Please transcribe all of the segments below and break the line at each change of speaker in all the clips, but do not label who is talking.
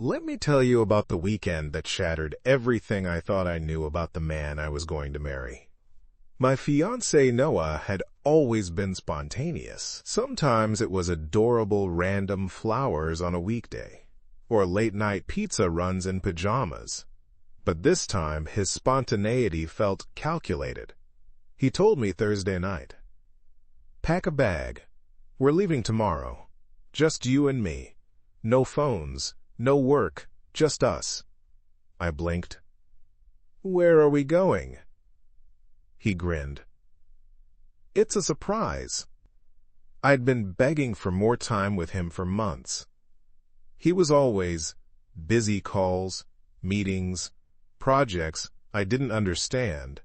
Let me tell you about the weekend that shattered everything I thought I knew about the man I was going to marry. My fiancé Noah had always been spontaneous. Sometimes it was adorable random flowers on a weekday, or late-night pizza runs in pajamas. But this time, his spontaneity felt calculated. He told me Thursday night, "Pack a bag. We're leaving tomorrow. Just you and me. No phones. No work, just us." I blinked. "Where are we going?" He grinned. "It's a surprise." I'd been begging for more time with him for months. He was always busy calls, meetings, projects I didn't understand.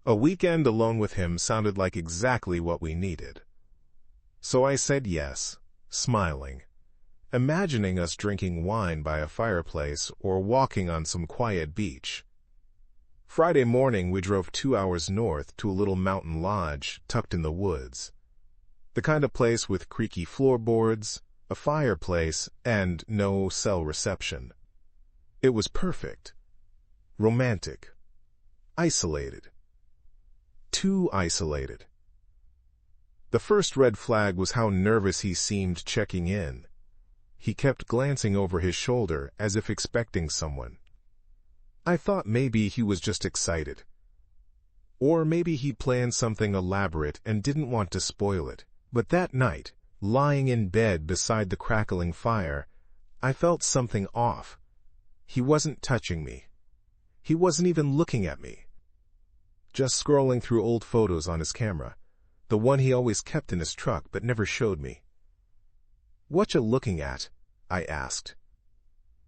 A weekend alone with him sounded like exactly what we needed. So I said yes, smiling, imagining us drinking wine by a fireplace or walking on some quiet beach. Friday morning, we drove 2 hours north to a little mountain lodge tucked in the woods. The kind of place with creaky floorboards, a fireplace, and no cell reception. It was perfect. Romantic. Isolated. Too isolated. The first red flag was how nervous he seemed checking in. He kept glancing over his shoulder as if expecting someone. I thought maybe he was just excited. Or maybe he planned something elaborate and didn't want to spoil it. But that night, lying in bed beside the crackling fire, I felt something off. He wasn't touching me. He wasn't even looking at me. Just scrolling through old photos on his camera, the one he always kept in his truck but never showed me. "What you looking at?" I asked.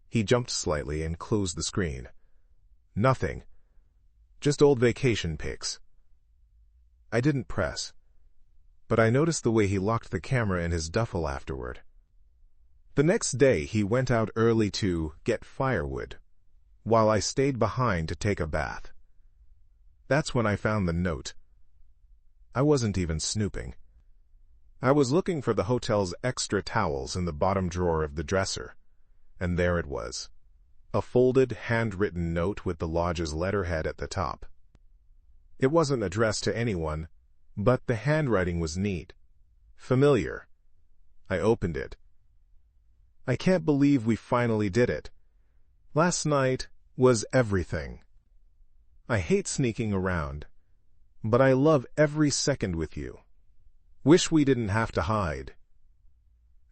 He jumped slightly and closed the screen. "Nothing. Just old vacation pics." I didn't press, but I noticed the way he locked the camera in his duffel afterward. The next day he went out early to get firewood, while I stayed behind to take a bath. That's when I found the note. I wasn't even snooping. I was looking for the hotel's extra towels in the bottom drawer of the dresser, and there it was, a folded, handwritten note with the lodge's letterhead at the top. It wasn't addressed to anyone, but the handwriting was neat, familiar. I opened it. "I can't believe we finally did it. Last night was everything. I hate sneaking around, but I love every second with you. Wish we didn't have to hide."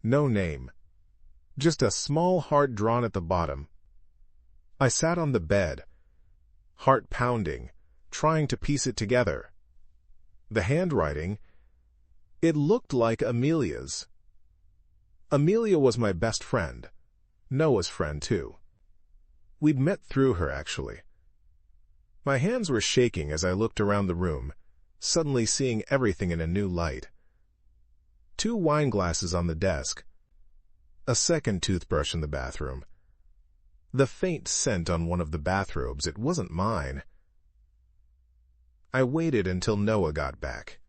No name. Just a small heart drawn at the bottom. I sat on the bed, heart pounding, trying to piece it together. The handwriting, it looked like Amelia's. Amelia was my best friend, Noah's friend too. We'd met through her, actually. My hands were shaking as I looked around the room, suddenly seeing everything in a new light. 2 wine glasses on the desk. A second toothbrush in the bathroom. The faint scent on one of the bathrobes, it wasn't mine. I waited until Noah got back.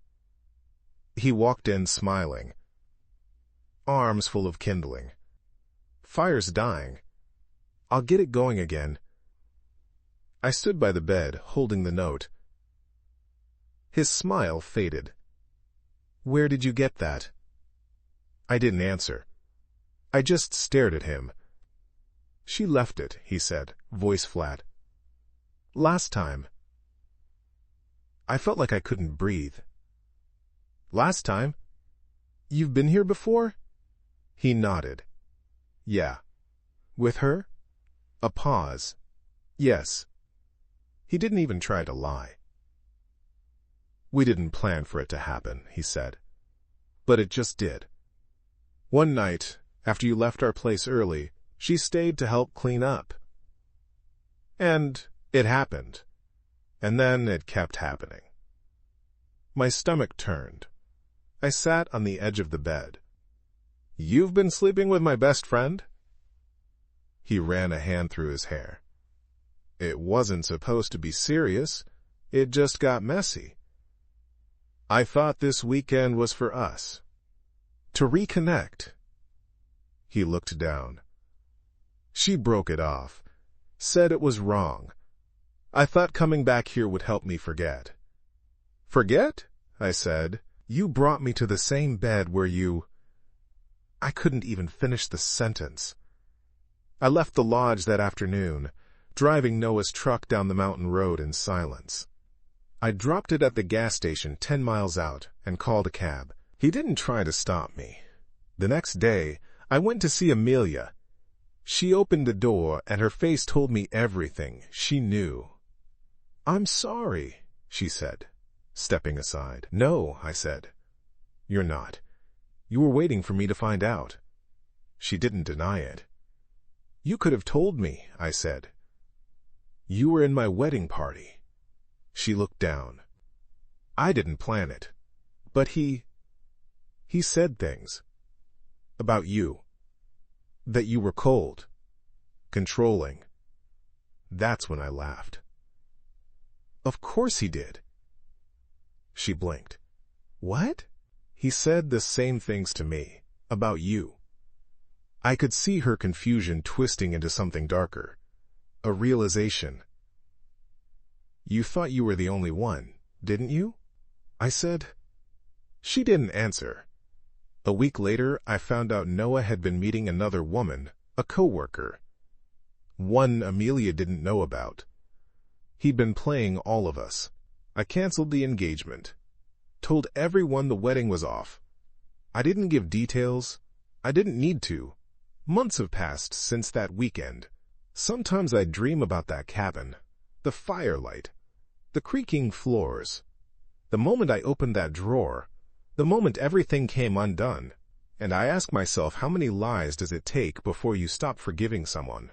He walked in smiling. Arms full of kindling. "Fire's dying. I'll get it going again." I stood by the bed, holding the note. His smile faded. "Where did you get that?" I didn't answer. I just stared at him. "She left it," he said, voice flat. "Last time." I felt like I couldn't breathe. "Last time? You've been here before?" He nodded. "Yeah." "With her?" A pause. "Yes." He didn't even try to lie. "We didn't plan for it to happen," he said. "But it just did. One night, after you left our place early, she stayed to help clean up. And it happened. And then it kept happening." My stomach turned. I sat on the edge of the bed. "You've been sleeping with my best friend?" He ran a hand through his hair. "It wasn't supposed to be serious. It just got messy. I thought this weekend was for us. To reconnect." He looked down. She broke it off, said it was wrong. I thought coming back here would help me forget. Forget? I said. You brought me to the same bed where you... I couldn't even finish the sentence. I left the lodge that afternoon, driving Noah's truck down the mountain road in silence. I dropped it at the gas station 10 miles out and called a cab. He didn't try to stop me. The next day, I went to see Amelia. She opened the door and her face told me everything she knew. I'm sorry, she said, stepping aside. No, I said. You're not. You were waiting for me to find out. She didn't deny it. You could have told me, I said. You were in my wedding party. She looked down. I didn't plan it. But he said things. About you. That you were cold. Controlling. That's when I laughed. Of course he did. She blinked. What? He said the same things to me. About you. I could see her confusion twisting into something darker. A realization. You thought you were the only one, didn't you? I said. She didn't answer. A week later, I found out Noah had been meeting another woman, a coworker. One Amelia didn't know about. He'd been playing all of us. I canceled the engagement. Told everyone the wedding was off. I didn't give details. I didn't need to. Months have passed since that weekend. Sometimes I dream about that cabin, the firelight, the creaking floors. The moment I opened that drawer, the moment everything came undone, and I ask myself, how many lies does it take before you stop forgiving someone?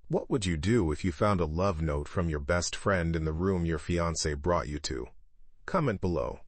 What would you do if you found a love note from your best friend in the room your fiancé brought you to? Comment below.